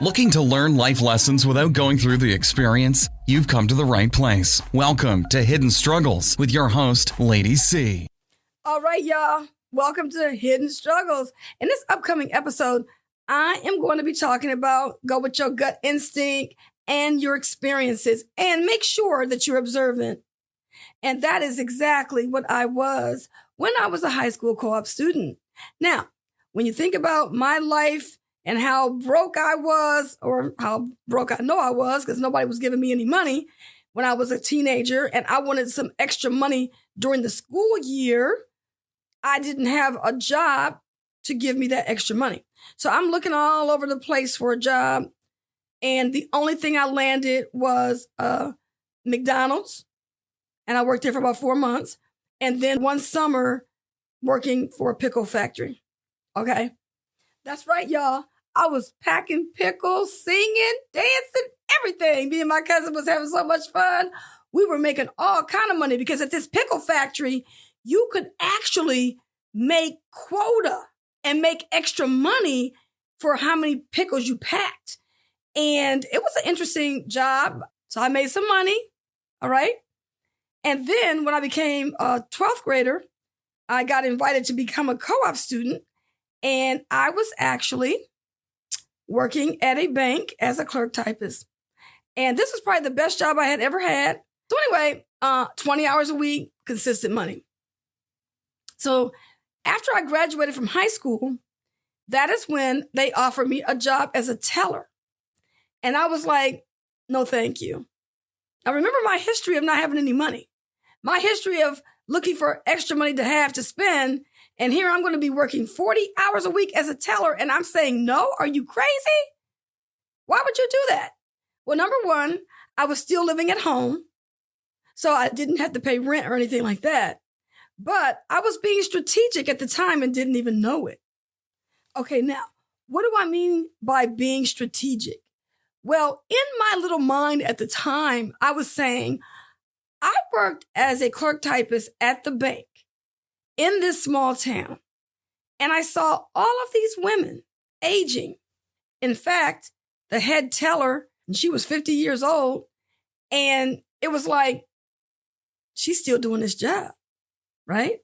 Looking to learn life lessons without going through the experience? You've come to the right place. Welcome to Hidden Struggles with your host, Lady C. All right, y'all. Welcome to Hidden Struggles. In this upcoming episode, I am going to be talking about go with your gut instinct and your experiences and make sure that you're observant. And that is exactly what I was when I was a high school co-op student. Now, when you think about my life and how broke I was, or how broke I know I was, because nobody was giving me any money when I was a teenager, and I wanted some extra money during the school year, I didn't have a job to give me that extra money. So I'm looking all over the place for a job, and the only thing I landed was McDonald's, and I worked there for about 4 months, and then one summer working for a pickle factory. Okay? That's right, y'all. I was packing pickles, singing, dancing, everything. Me and my cousin was having so much fun. We were making all kind of money because at this pickle factory, you could actually make quota and make extra money for how many pickles you packed. And it was an interesting job. So I made some money. All right. And then when I became a 12th grader, I got invited to become a co-op student. And I was actually working at a bank as a clerk typist. And this was probably the best job I had ever had. So anyway, 20 hours a week, consistent money. So after I graduated from high school, that is when they offered me a job as a teller. And I was like, no, thank you. I remember my history of not having any money, my history of looking for extra money to have to spend. And here I'm going to be working 40 hours a week as a teller. And I'm saying, no, are you crazy? Why would you do that? Well, number one, I was still living at home, so I didn't have to pay rent or anything like that. But I was being strategic at the time and didn't even know it. Okay, now, what do I mean by being strategic? Well, in my little mind at the time, I was saying, I worked as a clerk typist at the bank in this small town, and I saw all of these women aging. In fact, the head teller, and she was 50 years old, and it was like, she's still doing this job, right?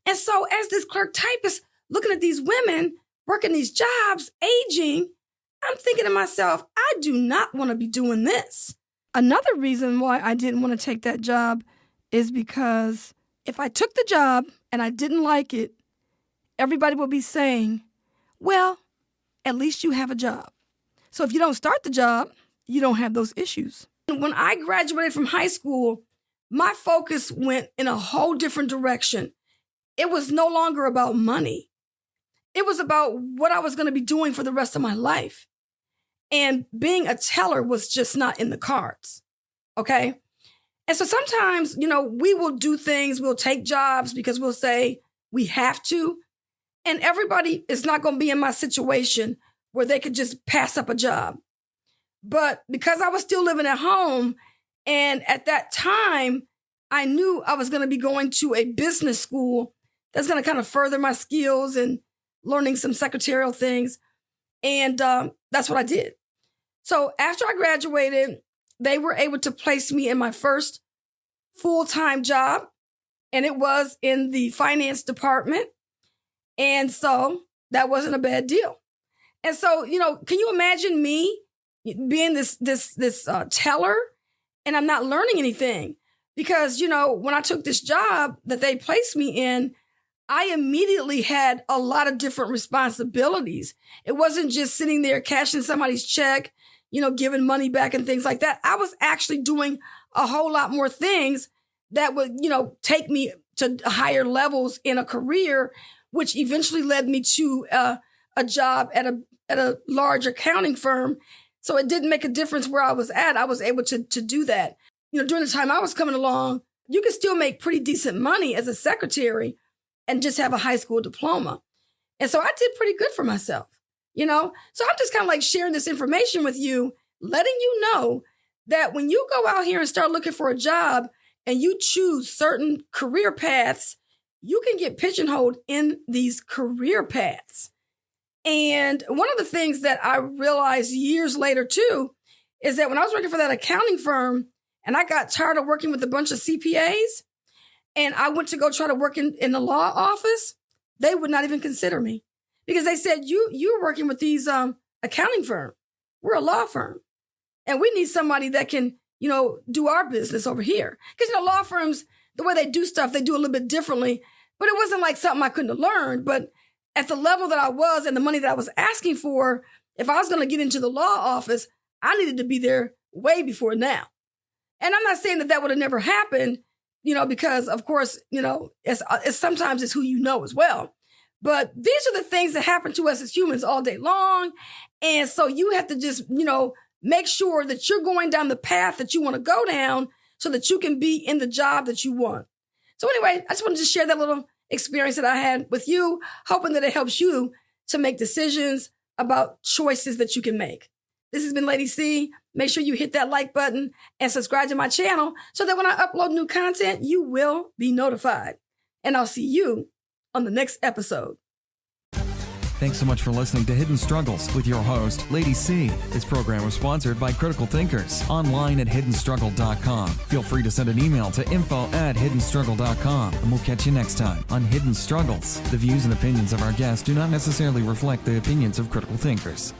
And so as this clerk typist looking at these women working these jobs, aging, I'm thinking to myself, I do not want to be doing this. Another reason why I didn't want to take that job is because if I took the job and I didn't like it, everybody would be saying, well, at least you have a job. So if you don't start the job, you don't have those issues. When I graduated from high school, my focus went in a whole different direction. It was no longer about money. It was about what I was going to be doing for the rest of my life. And being a teller was just not in the cards. Okay? And so sometimes, we will do things, we'll take jobs because we'll say we have to. And everybody is not going to be in my situation where they could just pass up a job. But because I was still living at home, and at that time, I knew I was going to be going to a business school that's going to kind of further my skills and learning some secretarial things. And that's what I did. So after I graduated, they were able to place me in my first full-time job, and it was in the finance department. And so that wasn't a bad deal. And so, can you imagine me being this teller, and I'm not learning anything? Because, when I took this job that they placed me in, I immediately had a lot of different responsibilities. It wasn't just sitting there cashing somebody's check, giving money back and things like that. I was actually doing a whole lot more things that would, take me to higher levels in a career, which eventually led me to a job at a large accounting firm. So it didn't make a difference where I was at. I was able to do that. During the time I was coming along, you could still make pretty decent money as a secretary and just have a high school diploma. And so I did pretty good for myself, So I'm just kind of like sharing this information with you, letting you know that when you go out here and start looking for a job and you choose certain career paths, you can get pigeonholed in these career paths. And one of the things that I realized years later too is that when I was working for that accounting firm and I got tired of working with a bunch of CPAs and I went to go try to work in the law office, they would not even consider me because they said, you're working with these accounting firm. We're a law firm and we need somebody that can, do our business over here. Because, law firms, the way they do stuff, they do a little bit differently, but it wasn't like something I couldn't have learned. But at the level that I was and the money that I was asking for, if I was going to get into the law office, I needed to be there way before now. And I'm not saying that would have never happened, because of course, it's sometimes it's who you know as well. But these are the things that happen to us as humans all day long. And so you have to just, make sure that you're going down the path that you want to go down so that you can be in the job that you want. So anyway, I just wanted to share that little experience that I had with you, hoping that it helps you to make decisions about choices that you can make. This has been Lady C. Make sure you hit that like button and subscribe to my channel so that when I upload new content, you will be notified. And I'll see you on the next episode. Thanks so much for listening to Hidden Struggles with your host, Lady C. This program was sponsored by Critical Thinkers, online at hiddenstruggle.com. Feel free to send an email to info@hiddenstruggle.com, and we'll catch you next time on Hidden Struggles. The views and opinions of our guests do not necessarily reflect the opinions of Critical Thinkers.